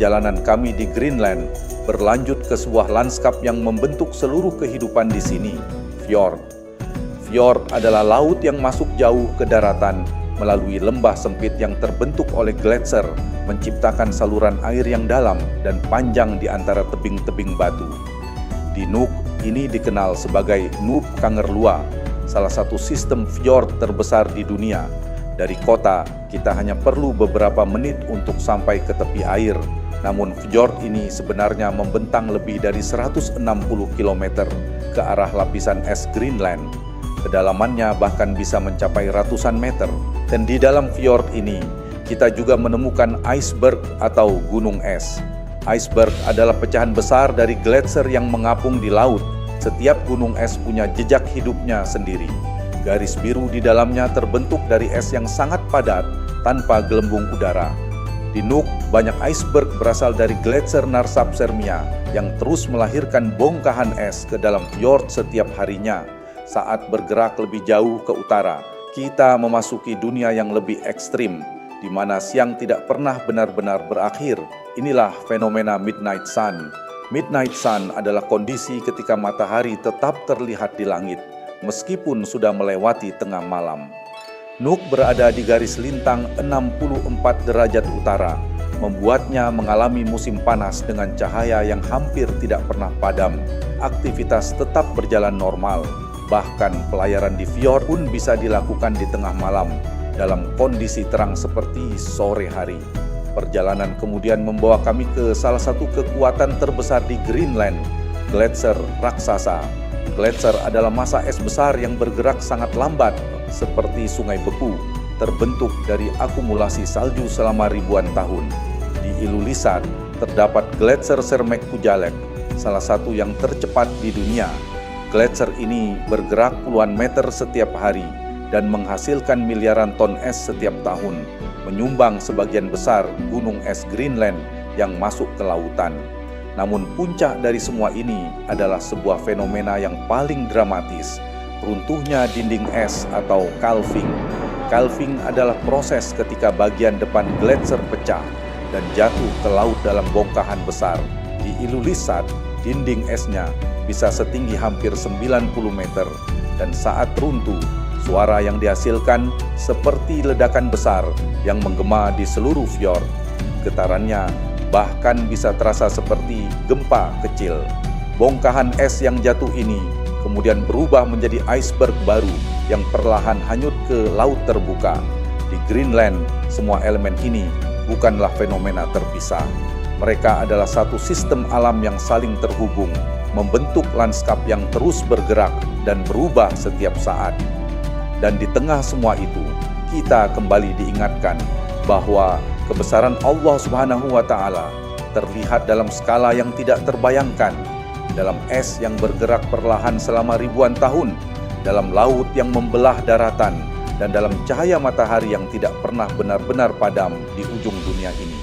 perjalanan kami di Greenland berlanjut ke sebuah lanskap yang membentuk seluruh kehidupan di sini, fjord. Fjord adalah laut yang masuk jauh ke daratan melalui lembah sempit yang terbentuk oleh gletser, menciptakan saluran air yang dalam dan panjang di antara tebing-tebing batu. Di Nuuk, ini dikenal sebagai Nuuk Kangerlua, salah satu sistem fjord terbesar di dunia. Dari kota, kita hanya perlu beberapa menit untuk sampai ke tepi air. Namun fjord ini sebenarnya membentang lebih dari 160 km ke arah lapisan es Greenland. Kedalamannya bahkan bisa mencapai ratusan meter. Dan di dalam fjord ini, kita juga menemukan iceberg atau gunung es. Iceberg adalah pecahan besar dari gletser yang mengapung di laut. Setiap gunung es punya jejak hidupnya sendiri. Garis biru di dalamnya terbentuk dari es yang sangat padat tanpa gelembung udara. Di Nuuk, banyak iceberg berasal dari gletser Narsarsuarmia yang terus melahirkan bongkahan es ke dalam fjord setiap harinya. Saat bergerak lebih jauh ke utara, kita memasuki dunia yang lebih ekstrim, di mana siang tidak pernah benar-benar berakhir. Inilah fenomena Midnight Sun. Midnight Sun adalah kondisi ketika matahari tetap terlihat di langit, meskipun sudah melewati tengah malam. Nuuk berada di garis lintang 64 derajat utara, membuatnya mengalami musim panas dengan cahaya yang hampir tidak pernah padam. Aktivitas tetap berjalan normal, bahkan pelayaran di fjord pun bisa dilakukan di tengah malam dalam kondisi terang seperti sore hari. Perjalanan kemudian membawa kami ke salah satu kekuatan terbesar di Greenland, gletser raksasa. Gletser adalah massa es besar yang bergerak sangat lambat, seperti sungai beku, terbentuk dari akumulasi salju selama ribuan tahun. Di Ilulissat terdapat gletser Sermekkujälek, salah satu yang tercepat di dunia. Gletser ini bergerak puluhan meter setiap hari dan menghasilkan miliaran ton es setiap tahun, menyumbang sebagian besar gunung es Greenland yang masuk ke lautan. Namun puncak dari semua ini adalah sebuah fenomena yang paling dramatis, runtuhnya dinding es atau calving. Calving adalah proses ketika bagian depan gletser pecah dan jatuh ke laut dalam bongkahan besar. Di Ilulissat, dinding esnya bisa setinggi hampir 90 meter, dan saat runtuh, suara yang dihasilkan seperti ledakan besar yang menggema di seluruh fjord. Getarannya bahkan bisa terasa seperti gempa kecil. Bongkahan es yang jatuh ini kemudian berubah menjadi iceberg baru yang perlahan hanyut ke laut terbuka. Di Greenland, semua elemen ini bukanlah fenomena terpisah. Mereka adalah satu sistem alam yang saling terhubung, membentuk lanskap yang terus bergerak dan berubah setiap saat. Dan di tengah semua itu, kita kembali diingatkan bahwa kebesaran Allah Subhanahu wa Ta'ala terlihat dalam skala yang tidak terbayangkan, dalam es yang bergerak perlahan selama ribuan tahun, dalam laut yang membelah daratan, dan dalam cahaya matahari yang tidak pernah benar-benar padam di ujung dunia ini.